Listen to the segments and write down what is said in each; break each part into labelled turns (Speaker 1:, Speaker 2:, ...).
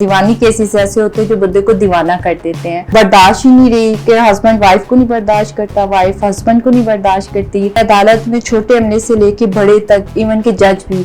Speaker 1: دیوانی cases ایسے ہوتے ہیں جو بندے کو دیوانہ کر دیتے ہیں. برداشت ہی نہیں رہی کہ ہسبینڈ وائف کو نہیں برداشت کرتا, وائف ہسبینڈ کو نہیں برداشت کرتی. عدالت میں چھوٹے عملے سے لے کے بڑے تک, ایون کہ جج بھی,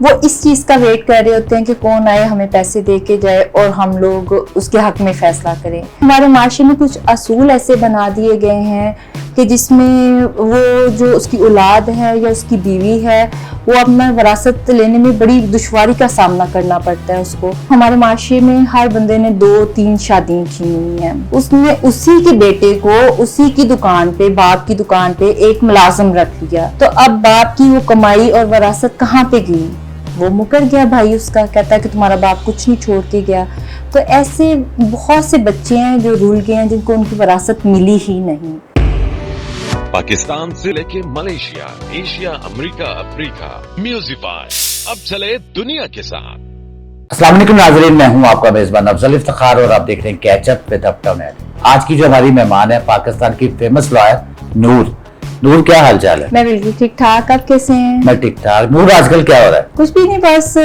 Speaker 1: وہ اس چیز کا ویٹ کر رہے ہوتے ہیں کہ کون آئے ہمیں پیسے دے کے جائے اور ہم لوگ اس کے حق میں فیصلہ کریں. ہمارے معاشرے میں کچھ اصول ایسے بنا دیے گئے ہیں کہ جس میں وہ جو اس کی اولاد ہے یا اس کی بیوی ہے وہ اپنا وراثت لینے میں بڑی دشواری کا سامنا کرنا پڑتا ہے اس کو. ہمارے معاشرے میں ہر بندے نے 2-3 شادیاں کی ہوئی ہیں. اس نے اسی کے بیٹے کو اسی کی دکان پہ, باپ کی دکان پہ ایک ملازم رکھ لیا. تو اب باپ کی وہ کمائی اور وراثت کہاں پہ گئی؟ وہ مکر گیا بھائی اس کا, کہتا ہے کہ تمہارا باپ کچھ نہیں چھوڑ کے گیا. تو ایسے بہت سے بچے ہیں جو رول گئے ہیں جن کو ان کی وراثت ملی ہی نہیں.
Speaker 2: پاکستان سے لے کے ملیشیا, ایشیا, امریکہ, افریقہ, میوزیفائی اب چلے دنیا کے ساتھ.
Speaker 3: السلام علیکم ناظرین, میں ہوں آپ کا میزبان افضل افتخار اور آپ دیکھ رہے ہیں catch up with uptown Ed. آج کی جو ہماری مہمان ہے پاکستان کی فیمس لائر نور. نور کیا حال چال ہے؟
Speaker 1: میں بالکل ٹھیک ٹھاک, آپ کیسے ہیں؟
Speaker 3: میں ٹھیک ٹھاک. نور آج کل کیا ہو رہا ہے؟
Speaker 1: کچھ بھی نہیں, بس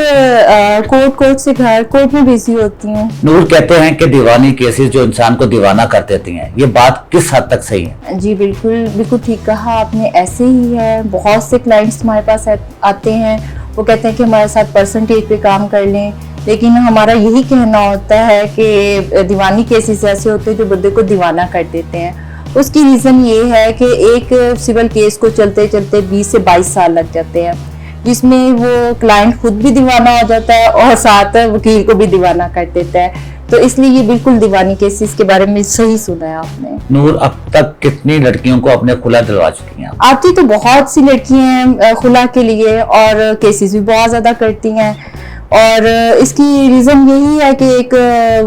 Speaker 1: کورٹ سے گھر, کورٹ میں بزی ہوتی ہوں.
Speaker 3: نور کہتے ہیں کہ دیوانی کیسز جو انسان کو دیوانہ کر دیتی ہیں, یہ بات کس حد تک صحیح ہے؟
Speaker 1: جی بالکل ٹھیک کہا آپ نے. ایسے ہی ہے, بہت سے کلائنٹس ہمارے پاس آتے ہیں, وہ کہتے ہیں کہ ہمارے ساتھ پرسنٹیج پہ کام کر لیں, لیکن ہمارا یہی کہنا ہوتا ہے کہ دیوانی کیسز ایسے ہوتے ہیں جو بندے کو دیوانہ کر دیتے ہیں. اس کی ریزن یہ ہے کہ ایک سول کیس کو چلتے چلتے 20 سے 22 سال لگ جاتے ہیں, جس میں وہ کلائنٹ خود بھی دیوانہ ہو جاتا ہے اور ساتھ وکیل کو بھی دیوانہ کر دیتا ہے. تو اس لیے یہ بالکل دیوانی کیسز کے بارے میں صحیح سنا ہے آپ نے.
Speaker 3: نور, اب تک کتنی لڑکیوں کو اپنے خلا دلوا چکی ہیں؟
Speaker 1: آتی تو بہت سی لڑکیاں ہیں خلا کے لیے, اور کیسز بھی بہت زیادہ کرتی ہیں. اور اس کی ریزن یہی ہے کہ ایک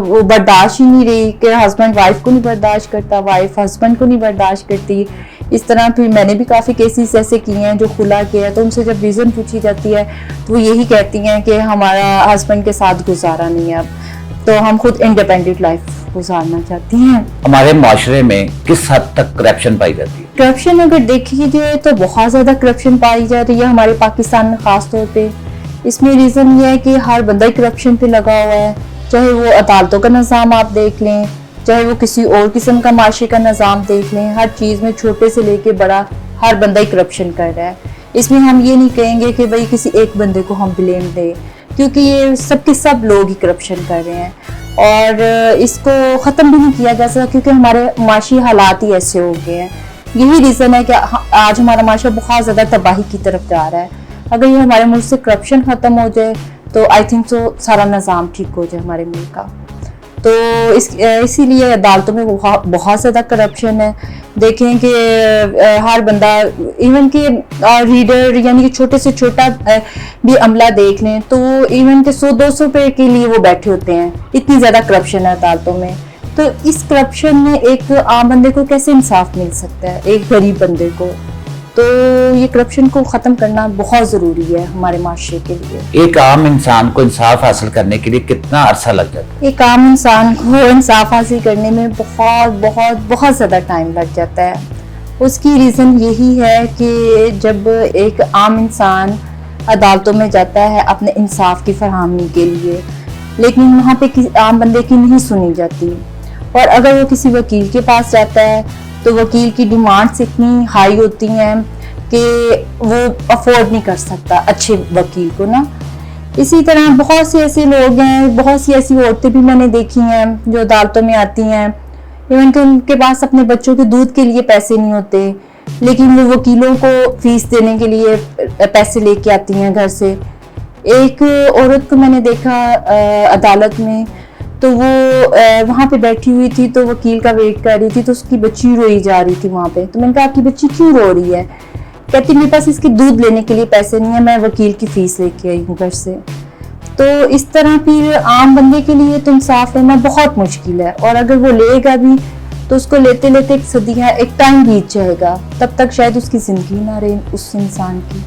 Speaker 1: وہ برداشت ہی نہیں رہی کہ ہسبینڈ وائف کو نہیں برداشت کرتا, وائف ہسبینڈ کو نہیں برداشت کرتی. اس طرح پھر میں نے بھی کافی کیسز ایسے کیے ہیں جو خلا کے ہیں, تو ان سے جب ریزن پوچھی جاتی ہے تو وہ یہی کہتی ہیں کہ ہمارا ہسبینڈ کے ساتھ گزارا نہیں ہے, اب تو ہم خود انڈیپینڈنٹ لائف گزارنا چاہتی ہیں. ہمارے
Speaker 3: معاشرے میں کس حد تک کرپشن پائی جاتی ہے؟
Speaker 1: کرپشن اگر دیکھی جائے تو بہت زیادہ کرپشن پائی جا رہی ہے ہمارے پاکستان میں خاص طور پہ. اس میں ریزن یہ ہے کہ ہر بندہ کرپشن پہ لگا ہوا ہے, چاہے وہ عدالتوں کا نظام آپ دیکھ لیں, چاہے وہ کسی اور قسم کا معاشرے کا نظام دیکھ لیں, ہر چیز میں چھوٹے سے لے کے بڑا ہر بندہ ہی کرپشن کر رہا ہے. اس میں ہم یہ نہیں کہیں گے کہ بھئی کسی ایک بندے کو ہم بلیم دیں, کیونکہ یہ سب کے سب لوگ ہی کرپشن کر رہے ہیں, اور اس کو ختم بھی نہیں کیا جا سکتا کیونکہ ہمارے معاشی حالات ہی ایسے ہو گئے ہیں. یہی ریزن ہے کہ آج ہمارا معاشرہ بہت زیادہ تباہی کی طرف جا رہا ہے. اگر یہ ہمارے ملک سے کرپشن ختم ہو جائے تو آئی تھنک سو سارا نظام ٹھیک ہو جائے ہمارے ملک کا. تو اسی لیے عدالتوں میں بہت زیادہ کرپشن ہے. دیکھیں کہ ہر بندہ, ایون کہ ریڈر یعنی کہ چھوٹے سے چھوٹا بھی عملہ دیکھ لیں تو ایون کہ 100-200 روپے کے لیے وہ بیٹھے ہوتے ہیں. اتنی زیادہ کرپشن ہے عدالتوں میں. تو اس کرپشن میں ایک عام بندے کو کیسے انصاف مل سکتا ہے, ایک غریب بندے کو؟ تو یہ کرپشن کو ختم کرنا بہت ضروری ہے ہمارے معاشرے کے لیے.
Speaker 3: ایک عام انسان کو انصاف حاصل کرنے کے لیے کتنا عرصہ لگ جاتا ہے؟
Speaker 1: ایک عام انسان کو انصاف حاصل کرنے میں بہت زیادہ ٹائم لگ جاتا ہے. اس کی ریزن یہی ہے کہ جب ایک عام انسان عدالتوں میں جاتا ہے اپنے انصاف کی فراہمی کے لیے, لیکن وہاں پہ عام بندے کی نہیں سنی جاتی, اور اگر وہ کسی وکیل کے پاس جاتا ہے تو وکیل کی ڈیمانڈس اتنی ہائی ہوتی ہیں کہ وہ افورڈ نہیں کر سکتا اچھے وکیل کو نا. اسی طرح بہت سے ایسے لوگ ہیں, بہت سی ایسی عورتیں بھی میں نے دیکھی ہیں جو عدالتوں میں آتی ہیں, ایون کہ ان کے پاس اپنے بچوں کے دودھ کے لیے پیسے نہیں ہوتے, لیکن وہ وکیلوں کو فیس دینے کے لیے پیسے لے کے آتی ہیں گھر سے. ایک عورت کو میں نے دیکھا عدالت میں, تو وہ وہاں پہ بیٹھی ہوئی تھی تو وکیل کا ویٹ کر رہی تھی, تو اس کی بچی روئی جا رہی تھی وہاں پہ. تو میں نے کہا آپ کی بچی کیوں رو رہی ہے؟ کہتی میرے پاس اس کے دودھ لینے کے لیے پیسے نہیں ہیں, میں وکیل کی فیس لے کے آئی ہوں گھر سے. تو اس طرح پھر عام بندے کے لیے تو انصاف لینا بہت مشکل ہے, اور اگر وہ لے گا بھی تو اس کو لیتے لیتے ایک صدیاں, ایک ٹائم بیت جائے گا, تب تک شاید اس کی زندگی نہ رہے اس انسان کی.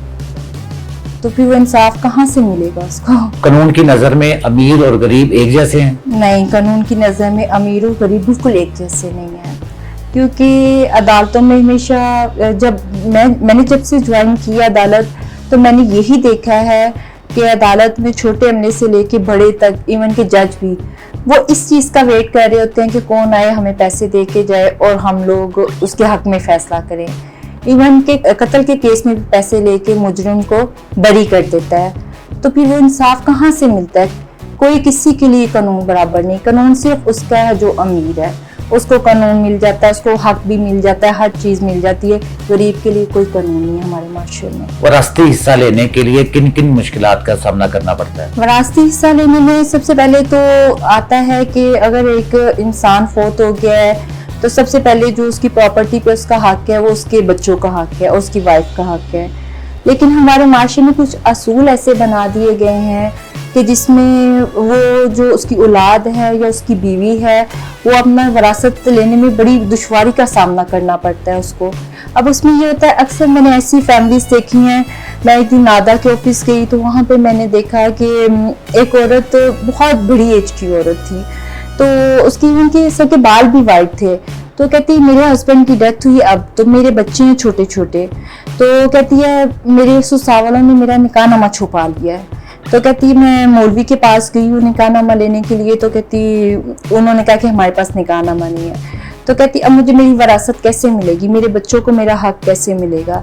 Speaker 1: تو پھر وہ انصاف کہاں سے ملے گا اس کو؟
Speaker 3: قانون کی نظر میں امیر اور غریب ایک جیسے ہیں؟
Speaker 1: نہیں, قانون کی نظر میں امیر اور غریب بالکل ایک جیسے نہیں ہیں, کیونکہ عدالتوں میں ہمیشہ میں نے جب سے جوائن کی عدالت تو میں نے یہی دیکھا ہے کہ عدالت میں چھوٹے عملے سے لے کے بڑے تک، ایون کہ جج بھی، وہ اس چیز کا ویٹ کر رہے ہوتے ہیں کہ کون آئے ہمیں پیسے دے کے جائے اور ہم لوگ اس کے حق میں فیصلہ کریں. ایون کہ قتل کے کیس میں بھی پیسے لے کے مجرم کو بری کر دیتا ہے. تو پھر وہ انصاف کہاں سے ملتا ہے؟ کوئی کسی کے لیے قانون برابر نہیں. قانون صرف اس کا ہے جو امیر ہے، اس کو قانون مل جاتا ہے، اس کو حق بھی مل جاتا ہے، ہر چیز مل جاتی ہے. غریب کے لیے کوئی قانون نہیں ہے ہمارے معاشرے میں.
Speaker 3: وراثتی حصہ لینے کے لیے کن کن مشکلات کا سامنا کرنا پڑتا ہے؟
Speaker 1: وراثتی حصہ لینے میں سب سے پہلے تو آتا ہے کہ اگر ایک انسان فوت ہو گیا ہے تو سب سے پہلے جو اس کی پراپرٹی پہ اس کا حق ہے وہ اس کے بچوں کا حق ہے، اس کی وائف کا حق ہے. لیکن ہمارے معاشرے میں کچھ اصول ایسے بنا دیے گئے ہیں کہ جس میں وہ جو اس کی اولاد ہے یا اس کی بیوی ہے وہ اپنا وراثت لینے میں بڑی دشواری کا سامنا کرنا پڑتا ہے اس کو. اب اس میں یہ ہوتا ہے، اکثر میں نے ایسی فیملیز دیکھی ہیں. میں ایک دن نادا کے آفس گئی تو وہاں پہ میں نے دیکھا کہ ایک عورت، بہت بڑی ایج کی عورت تھی، تو اس کی ان کے سب کے بال بھی وائٹ تھے. تو کہتی ہے میرے ہسبینڈ کی ڈیتھ ہوئی، اب تو میرے بچے ہیں چھوٹے چھوٹے. تو کہتی ہے میرے سسرال والوں نے میرا نکاح نامہ چھپا لیا ہے. تو کہتی میں مولوی کے پاس گئی ہوں نکاح نامہ لینے کے لیے. تو کہتی انہوں نے کہا کہ ہمارے پاس نکاح نامہ نہیں ہے. تو کہتی اب مجھے میری وراثت کیسے ملے گی، میرے بچوں کو میرا حق کیسے ملے گا؟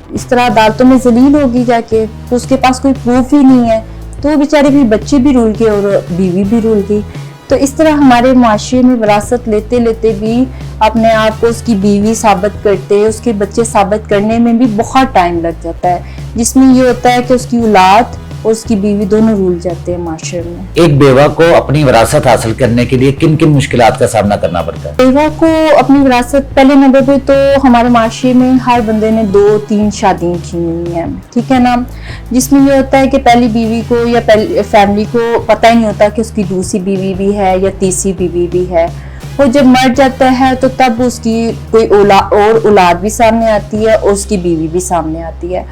Speaker 1: اس طرح عدالتوں میں ذلیل ہوگی جا کے. تو اس کے پاس کوئی پروف ہی نہیں ہے. تو وہ بیچارے بھی بچے بھی رول گئے اور بیوی بھی رول گئی. تو اس طرح ہمارے معاشرے میں وراثت لیتے لیتے بھی اپنے آپ کو اس کی بیوی ثابت کرتے، اس کے بچے ثابت کرنے میں بھی بہت ٹائم لگ جاتا ہے، جس میں یہ ہوتا ہے کہ اس کی اولاد اور اس کی بیوی دونوں رول جاتے ہیں معاشرے میں.
Speaker 3: ایک بیوہ کو اپنی وراثت حاصل کرنے کے لیے کن کن مشکلات کا سامنا کرنا پڑتا ہے؟
Speaker 1: بیوہ کو اپنی وراثت، پہلے نمبر پہ تو ہمارے معاشرے میں ہر بندے نے 2-3 شادیاں کی ہوئی ہیں، ٹھیک ہے نا، جس میں یہ ہوتا ہے کہ پہلی بیوی کو یا فیملی کو پتہ ہی نہیں ہوتا کہ اس کی دوسری بیوی بھی ہے یا تیسری بیوی بھی ہے. وہ جب مر جاتا ہے تو تب اس کی کوئی اولاد بھی سامنے آتی ہے اور اس کی بیوی بھی سامنے آتی ہے.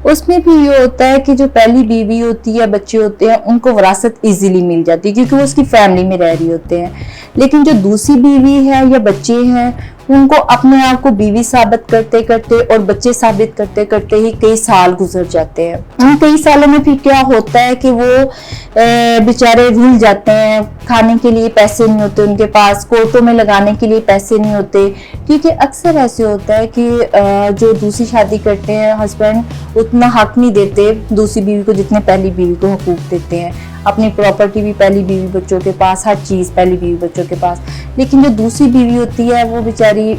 Speaker 1: اس میں بھی یہ ہوتا ہے کہ جو پہلی بیوی ہوتی ہے، بچے ہوتے ہیں، ان کو وراثت ایزیلی مل جاتی ہے کیونکہ وہ اس کی فیملی میں رہ رہے ہوتے ہیں. لیکن جو دوسری بیوی ہے یا بچے ہیں، ان کو اپنے آپ کو بیوی ثابت کرتے کرتے اور بچے ثابت کرتے کرتے ہی کئی سال گزر جاتے ہیں. ان کئی سالوں میں پھر کیا ہوتا ہے کہ وہ بیچارے رول جاتے ہیں. کھانے کے لیے پیسے نہیں ہوتے ان کے پاس، کورٹوں میں لگانے کے لیے پیسے نہیں ہوتے، کیونکہ اکثر ایسے ہوتا ہے کہ جو دوسری شادی کرتے ہیں ہسبینڈ اتنا حق نہیں دیتے دوسری بیوی کو جتنے پہلی بیوی کو حقوق دیتے ہیں. اپنی پراپرٹی بھی پہلی بیوی بچوں کے پاس، ہر چیز پہلی بیوی بچوں کے پاس. لیکن جو دوسری بیوی ہوتی ہے وہ بیچاری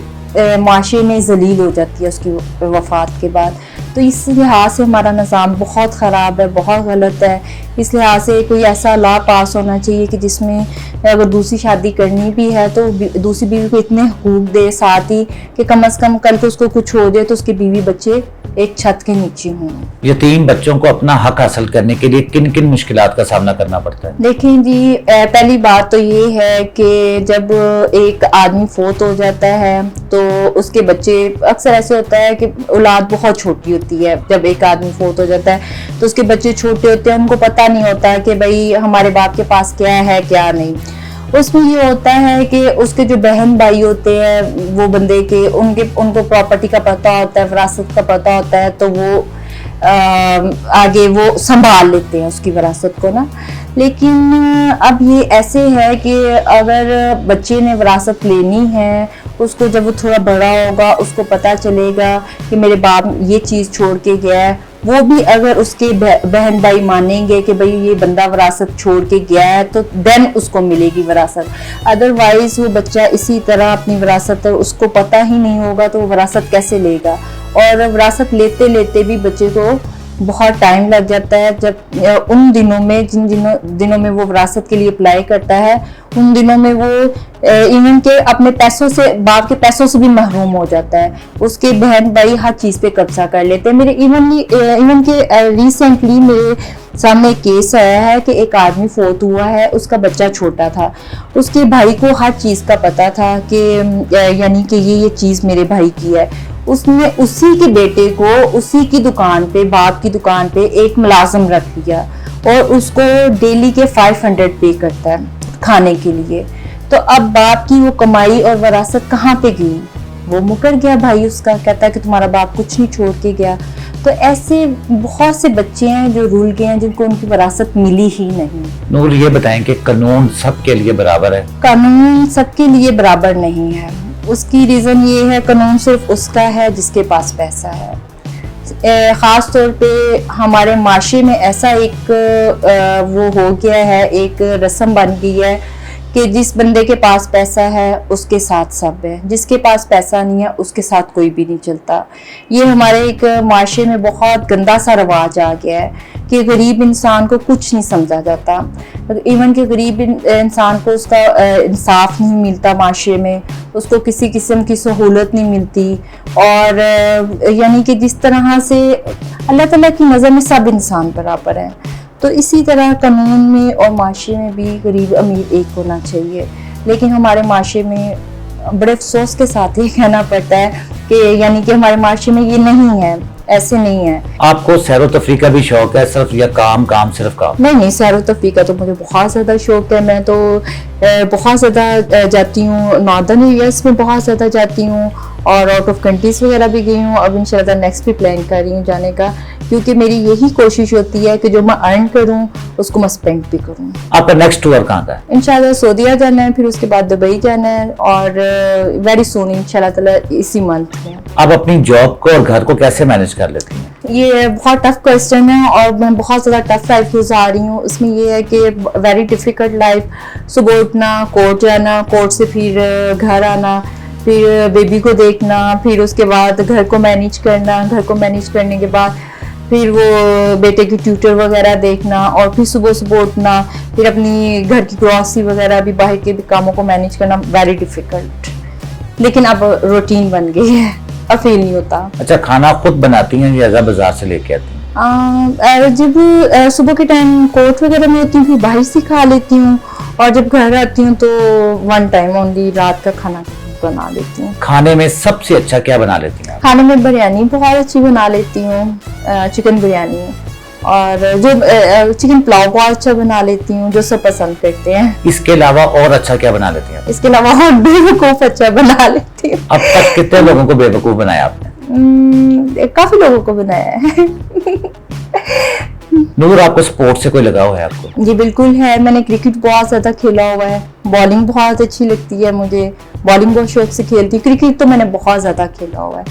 Speaker 1: معاشرے میں ذلیل ہو جاتی ہے اس کی وفات کے بعد. تو اس لحاظ سے ہمارا نظام بہت خراب ہے، بہت غلط ہے. اس لحاظ سے کوئی ایسا لا پاس ہونا چاہیے کہ جس میں اگر دوسری شادی کرنی بھی ہے تو دوسری بیوی کو اتنے حقوق دے ساتھ ہی کہ کم از کم کل کو اس کو کچھ ہو جائے تو اس کے بیوی بچے ایک چھت کے نیچے ہوں.
Speaker 3: یتیم بچوں کو اپنا حق حاصل کرنے کے لیے کن کن مشکلات کا سامنا کرنا پڑتا ہے؟
Speaker 1: دیکھیں جی، پہلی بات تو یہ ہے کہ جب ایک آدمی فوت ہو جاتا ہے تو اس کے بچے، اکثر ایسے ہوتا ہے کہ اولاد بہت چھوٹی ہوتی ہے. جب ایک آدمی فوت ہو جاتا ہے تو اس کے بچے چھوٹے ہوتے ہیں، ان کو پتہ نہیں ہوتا کہ بھائی ہمارے باپ کے پاس کیا ہے کیا نہیں. اس میں یہ ہوتا ہے کہ اس کے جو بہن بھائی ہوتے ہیں وہ بندے کے، ان کو پراپرٹی کا پتہ ہوتا ہے، وراثت کا پتہ ہوتا ہے، تو وہ آگے وہ سنبھال لیتے ہیں اس کی وراثت کو نا. لیکن اب یہ ایسے ہے کہ اگر بچے نے وراثت لینی ہے، اس کو جب وہ تھوڑا بڑا ہوگا اس کو پتہ چلے گا کہ میرے باپ یہ چیز چھوڑ کے گیا ہے، وہ بھی اگر اس کے بہن بھائی مانیں گے کہ بھئی یہ بندہ وراثت چھوڑ کے گیا ہے تو دین اس کو ملے گی وراثت. ادروائز وہ بچہ اسی طرح اپنی وراثت، اس کو پتہ ہی نہیں ہوگا تو وہ وراثت کیسے لے گا. اور وراثت لیتے لیتے بھی بچے کو بہت ٹائم لگ جاتا ہے. جب ان دنوں میں، جن دنوں میں وہ وراثت کے لیے اپلائی کرتا ہے، ان دنوں میں وہ ایون کہ اپنے پیسوں سے، باپ کے پیسوں سے بھی محروم ہو جاتا ہے. اس کے بہن بھائی ہر چیز پہ قبضہ کر لیتے ہیں. میرے ایون کہ ریسنٹلی میرے سامنے ایک کیس آیا ہے کہ ایک آدمی فوت ہوا ہے، اس کا بچہ چھوٹا تھا، اس کے بھائی کو ہر چیز کا پتہ تھا کہ یعنی کہ یہ چیز میرے بھائی کی ہے. اس نے اسی کے بیٹے کو اسی کی دکان پہ، باپ کی دکان پہ ایک ملازم رکھ لیا اور اس کو ڈیلی کے 500 پے کرتا ہے کھانے کے لیے. تو اب باپ کی وہ کمائی اور وراثت کہاں پہ گئی؟ وہ مکر گیا بھائی اس کا، کہتا ہے کہ تمہارا باپ کچھ نہیں چھوڑ کے گیا. تو ایسے بہت سے بچے ہیں جو رول گئے ہیں جن کو ان کی وراثت ملی ہی نہیں.
Speaker 3: نور یہ بتائیں کہ قانون سب کے لیے برابر ہے؟
Speaker 1: قانون سب کے لیے برابر نہیں ہے. اس کی ریزن یہ ہے قانون صرف اس کا ہے جس کے پاس پیسہ ہے. خاص طور پہ ہمارے معاشرے میں ایسا ایک وہ ہو گیا ہے, ایک رسم بن گئی ہے کہ جس بندے کے پاس پیسہ ہے اس کے ساتھ سب ہے, جس کے پاس پیسہ نہیں ہے اس کے ساتھ کوئی بھی نہیں چلتا. یہ ہمارے ایک معاشرے میں بہت گندا سا رواج آ گیا ہے کہ غریب انسان کو کچھ نہیں سمجھا جاتا. ایون کہ غریب انسان کو اس کا انصاف نہیں ملتا معاشرے میں, اس کو کسی قسم کی سہولت نہیں ملتی. اور یعنی کہ جس طرح سے اللہ تعالیٰ کی نظر میں سب انسان برابر ہیں, تو اسی طرح قانون میں اور معاشرے میں بھی غریب امیر ایک ہونا چاہیے. لیکن ہمارے معاشرے میں بڑے افسوس کے ساتھ یہ کہنا پڑتا ہے کہ یعنی کہ ہمارے معاشرے میں یہ نہیں ہے, ایسے نہیں ہے.
Speaker 3: آپ کو سیر و تفریح کا بھی شوق ہے صرف, یا کام صرف کام؟
Speaker 1: نہیں, سیر و تفریح کا تو مجھے بہت زیادہ شوق ہے. میں تو بہت زیادہ جاتی ہوں, ناردرن ایریاز میں بہت زیادہ جاتی ہوں, اور آؤٹ آف کنٹریز وغیرہ بھی گئی ہوں. اب انشاءاللہ نیکسٹ بھی پلان کر رہی ہوں جانے کا, کیونکہ میری یہی کوشش ہوتی ہے کہ جو میں ارن کروں اس کو میں اسپینڈ بھی کروں.
Speaker 3: آپ کا نیکسٹ ٹور کہاں کا ہے؟
Speaker 1: انشاءاللہ سعودیہ جانا ہے, پھر اس کے بعد دبئی جانا ہے, اور ویری سون انشاءاللہ تعالیٰ اسی منتھ میں.
Speaker 3: آپ اپنی جاب کو اور گھر کو کیسے مینج کر لیتی ہیں؟
Speaker 1: یہ بہت ٹف کوسچن ہے, اور میں بہت زیادہ ٹف لائف گزار رہی ہوں. اس میں یہ ہے کہ ویری ڈیفیکلٹ لائف. صبح اٹھنا, کورٹ جانا, کورٹ سے پھر گھر آنا, پھر بیبی کو دیکھنا, پھر اس کے بعد گھر کو مینیج کرنا, گھر کو مینیج کرنے کے بعد پھر وہ بیٹے کی ٹیوٹر وغیرہ دیکھنا, اور پھر صبح اٹھنا, پھر اپنی گھر کی گروسری وغیرہ بھی, باہر کے بھی کاموں کو مینیج کرنا. ویری ڈیفیکلٹ, لیکن اب روٹین بن گئی ہے, اب فیل نہیں ہوتا.
Speaker 3: اچھا, کھانا خود بناتی ہیں یا بازار سے لے کے آتی ہیں؟
Speaker 1: جب صبح کے ٹائم کورٹ وغیرہ میں ہوتی ہوں پھر باہر سے کھا لیتی ہوں, اور جب گھر آتی ہوں تو ون ٹائم اونلی رات کا کھانا بنا لیتی ہوں.
Speaker 3: کھانے میں سب سے اچھا کیا بنا لیتی ہیں؟
Speaker 1: کھانے میں بریانی بہت اچھی بنا لیتی ہوں, چکن بریانی, اور جو چکن پلاؤ بہت اچھا بنا لیتی ہوں, جو سب پسند کرتے ہیں.
Speaker 3: اس کے علاوہ اور اچھا کیا بنا لیتی ہیں؟
Speaker 1: اس کے علاوہ بے وقوف اچھا بنا لیتی ہوں.
Speaker 3: اب تک کتنے لوگوں کو بے وقوف بنایا آپ نے؟
Speaker 1: کافی لوگوں کو بنایا ہے.
Speaker 3: نور, آپ کو سپورٹ سے کوئی لگاؤ ہے آپ کو؟
Speaker 1: جی بالکل ہے, میں نے کرکٹ بہت زیادہ کھیلا ہوا ہے, بالنگ بہت اچھی لگتی ہے مجھے, بالنگ بہت شوق سے کھیلتی ہوں. کرکٹ تو میں نے بہت زیادہ کھیلا ہوا ہے,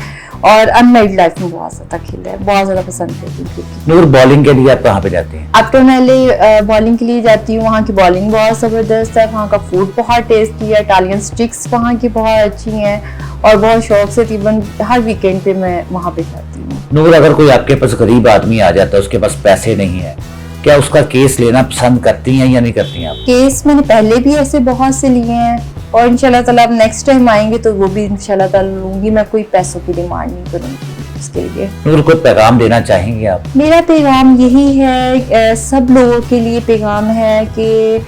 Speaker 1: اور ان میرڈ لائف میں بہت زیادہ کھیلا ہے, بہت زیادہ پسند کرتی ہوں کرکٹ.
Speaker 3: نور, بالنگ کے لیے آپ کہاں پہ جاتی ہیں؟
Speaker 1: اپٹن ویلی بالنگ کے لیے جاتی ہوں. وہاں کی بالنگ بہت زبردست ہے, وہاں کا فوڈ بہت ٹیسٹی ہے, اٹالین سٹکس وہاں کی بہت اچھی ہیں, اور بہت شوق سے تقریباً ہر ویکینڈ پہ میں وہاں پہ جاتی ہوں.
Speaker 3: نور, اگر کوئی آپ کے پاس غریب آدمی آ جاتا ہے, اس کے پاس پیسے نہیں ہیں, کیا اس کا کیس لینا پسند کرتی ہیں یا نہیں کرتی ہیں آپ؟
Speaker 1: کیس میں نے پہلے بھی ایسے بہت سے لیے ہیں, اور انشاءاللہ تعالیٰ اب نیکسٹ ٹائم آئیں گے تو وہ بھی انشاءاللہ تعالیٰ لوں گی. میں کوئی پیسوں کی ڈیمانڈ نہیں کروں گی اس کے لیے.
Speaker 3: نور, کوئی پیغام دینا چاہیں گے آپ؟
Speaker 1: میرا پیغام یہی ہے, سب لوگوں کے لیے پیغام ہے کہ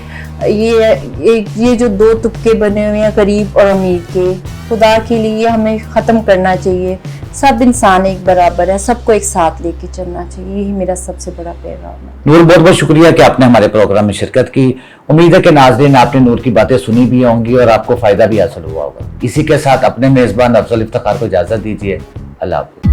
Speaker 1: یہ جو دو طبقے بنے ہوئے ہیں غریب اور امیر کے, خدا کے لیے ہمیں ختم کرنا چاہیے. سب انسان ایک برابر ہے, سب کو ایک ساتھ لے کے چلنا چاہیے. یہی میرا سب سے بڑا پیغام ہے.
Speaker 3: نور, بہت بہت شکریہ کہ آپ نے ہمارے پروگرام میں شرکت کی. امید ہے کہ ناظرین آپ نے نور کی باتیں سنی بھی ہوں گی اور آپ کو فائدہ بھی حاصل ہوا ہوگا. اسی کے ساتھ اپنے میزبان افضل افتخار کو اجازت دیجیے. اللہ حافظ.